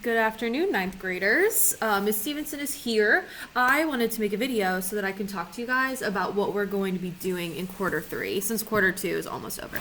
Good afternoon, ninth graders. Miss Stephenson is here. I wanted to make a video so that I can talk to you guys about what we're going to be doing in quarter three, since quarter two is almost over.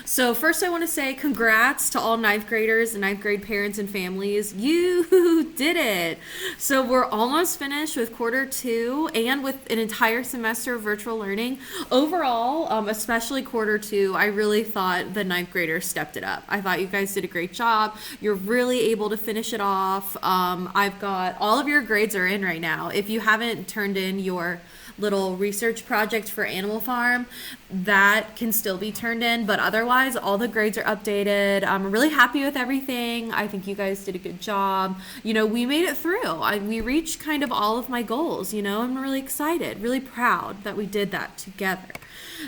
So first I want to say congrats to all ninth graders and ninth grade parents and families. You did it. So we're almost finished with quarter two and with an entire semester of virtual learning. Overall, especially quarter two, I really thought the ninth graders stepped it up. I thought you guys did a great job. You're really able to finish it off. I've got all of your grades are in right now. If you haven't turned in your little research project for Animal Farm, that can still be turned in, but otherwise all the grades are updated. I'm really happy with everything. I think you guys did a good job. We made it through. We reached kind of all of my goals. I'm really excited, really proud that we did that together.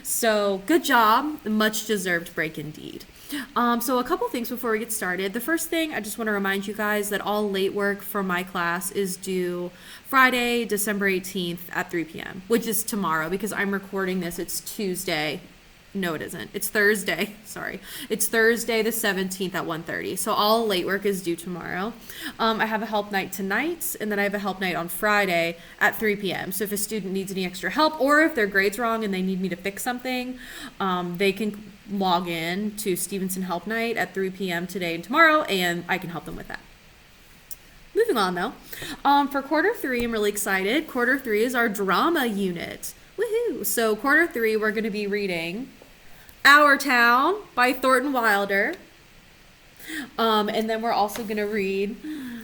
So good job. Much deserved break indeed. So a couple things before we get started. The first thing, I just want to remind you guys that all late work for my class is due Friday, December 18th at 3 p.m., which is tomorrow because I'm recording this. It's Tuesday. No, it isn't. It's Thursday. Sorry. It's Thursday the 17th at 1:30. So all late work is due tomorrow. I have a help night tonight, and then I have a help night on Friday at 3 p.m. So if a student needs any extra help or if their grade's wrong and they need me to fix something, they can log in to Stephenson Help Night at 3 p.m. today and tomorrow, and I can help them with that. Moving on though, for quarter three, I'm really excited. Quarter three is our drama unit. Woohoo! So quarter three, we're going to be reading Our Town by Thornton Wilder. And then we're also going to read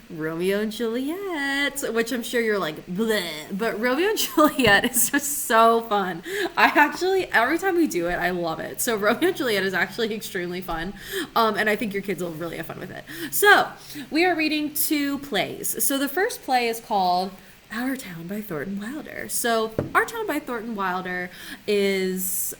Romeo and Juliet, which I'm sure you're like, bleh, but Romeo and Juliet is just so fun. Every time we do it, I love it. So Romeo and Juliet is actually extremely fun. And I think your kids will really have fun with it. So we are reading two plays. So the first play is called Our Town by Thornton Wilder. So Our Town by Thornton Wilder is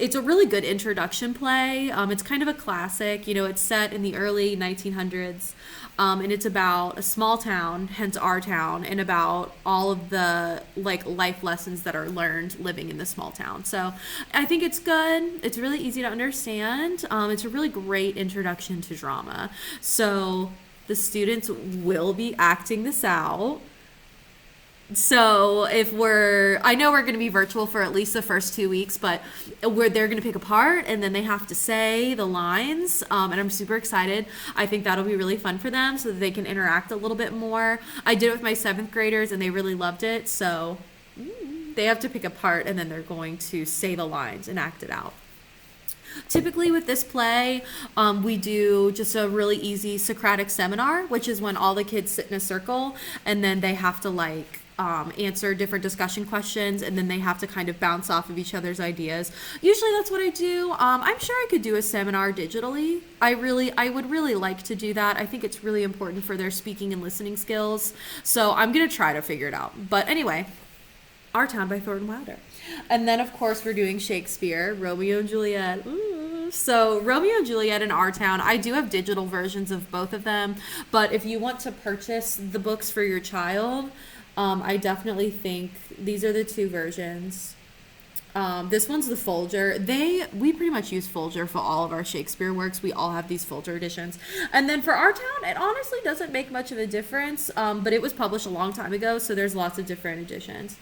it's a really good introduction play. It's kind of a classic. It's set in the early 1900s, and it's about a small town, hence Our Town, and about all of the life lessons that are learned living in the small town. So I think it's good. It's really easy to understand. It's a really great introduction to drama. So the students will be acting this out. So I know we're going to be virtual for at least the first 2 weeks, but they're going to pick a part and then they have to say the lines. And I'm super excited. I think that'll be really fun for them so that they can interact a little bit more. I did it with my 7th graders and they really loved it. So they have to pick a part and then they're going to say the lines and act it out. Typically with this play, we do just a really easy Socratic seminar, which is when all the kids sit in a circle and then they have to answer different discussion questions, and then they have to kind of bounce off of each other's ideas. Usually that's what I do. I'm sure I could do a seminar digitally. I would really like to do that. I think it's really important for their speaking and listening skills. So I'm going to try to figure it out. But anyway, Our Town by Thornton Wilder. And then, of course, we're doing Shakespeare, Romeo and Juliet. Ooh. So Romeo and Juliet and Our Town, I do have digital versions of both of them. But if you want to purchase the books for your child, I definitely think these are the two versions. This one's the Folger. We pretty much use Folger for all of our Shakespeare works. We all have these Folger editions. And then for Our Town, it honestly doesn't make much of a difference, but it was published a long time ago, so there's lots of different editions.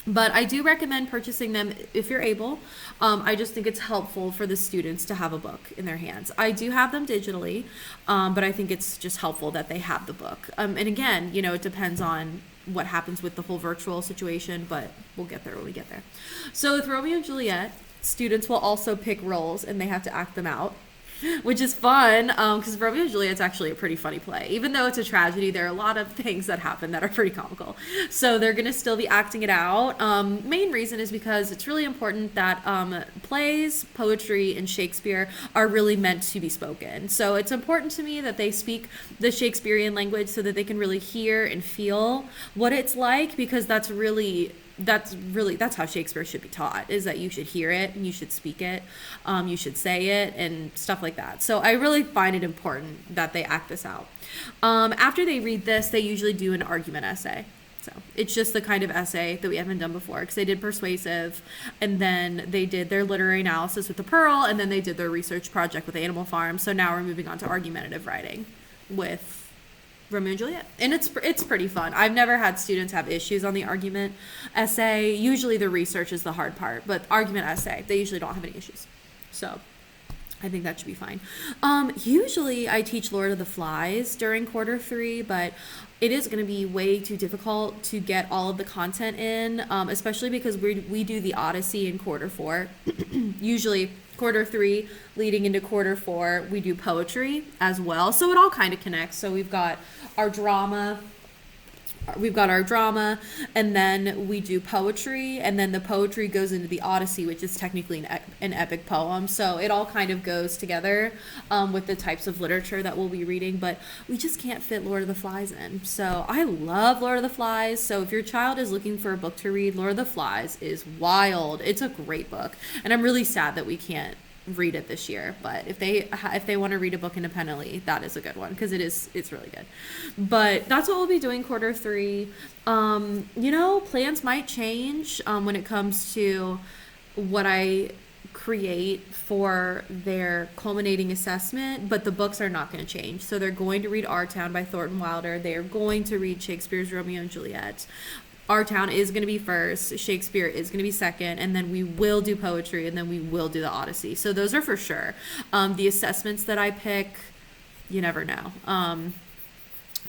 But I do recommend purchasing them if you're able. I just think it's helpful for the students to have a book in their hands. I do have them digitally, but I think it's just helpful that they have the book. And again, it depends on what happens with the whole virtual situation, but we'll get there when we get there. So with Romeo and Juliet, students will also pick roles and they have to act them out, which is fun because Romeo and Juliet's actually a pretty funny play. Even though it's a tragedy, there are a lot of things that happen that are pretty comical. So they're going to still be acting it out. Main reason is because it's really important that plays, poetry, and Shakespeare are really meant to be spoken. So it's important to me that they speak the Shakespearean language so that they can really hear and feel what it's like, because that's how Shakespeare should be taught, is that you should hear it and you should speak it, you should say it and stuff like that. So I really find it important that they act this out. After they read this, they usually do an argument essay. So it's just the kind of essay that we haven't done before, because they did persuasive, and then they did their literary analysis with the Pearl, and then they did their research project with Animal Farm. So now we're moving on to argumentative writing. with Romeo and Juliet, and it's pretty fun. I've never had students have issues on the argument essay. Usually the research is the hard part, but argument essay, they usually don't have any issues. So I think that should be fine. Usually I teach Lord of the Flies during quarter 3, but it is going to be way too difficult to get all of the content in, especially because we do the Odyssey in quarter 4. Usually quarter 3 leading into quarter 4, we do poetry as well. So it all kind of connects. So we've got our drama, and then we do poetry, and then the poetry goes into the Odyssey, which is technically an epic poem. So it all kind of goes together with the types of literature that we'll be reading, but we just can't fit Lord of the Flies in. So I love Lord of the Flies. So if your child is looking for a book to read, Lord of the Flies is wild. It's a great book, and I'm really sad that we can't read it this year, but if they want to read a book independently, that is a good one, because it's really good. But that's what we'll be doing quarter 3. Plans might change when it comes to what I create for their culminating assessment, but the books are not going to change. So they're going to read Our Town by Thornton Wilder. They are going to read Shakespeare's Romeo and Juliet. Our Town is going to be first, Shakespeare is going to be second, and then we will do poetry, and then we will do the Odyssey. So those are for sure. The assessments that I pick, you never know.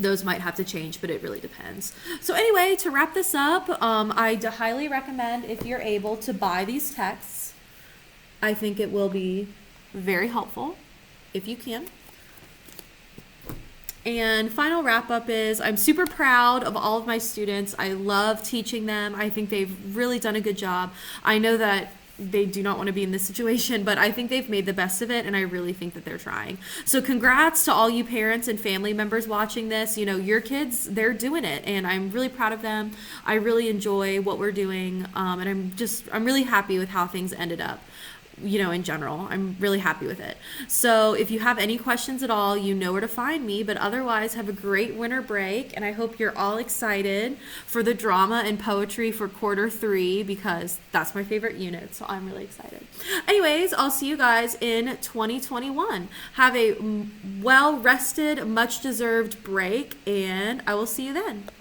Those might have to change, but it really depends. So anyway, to wrap this up, I highly recommend, if you're able, to buy these texts. I think it will be very helpful if you can. And final wrap up is, I'm super proud of all of my students. I love teaching them. I think they've really done a good job. I know that they do not want to be in this situation, but I think they've made the best of it, and I really think that they're trying. So congrats to all you parents and family members watching this. Your kids, they're doing it, and I'm really proud of them. I really enjoy what we're doing, and I'm really happy with how things ended up. In general, I'm really happy with it. So if you have any questions at all, you know where to find me, but otherwise have a great winter break, and I hope you're all excited for the drama and poetry for quarter 3, because that's my favorite unit, so I'm really excited. Anyways, I'll see you guys in 2021. Have a well-rested, much-deserved break, and I will see you then.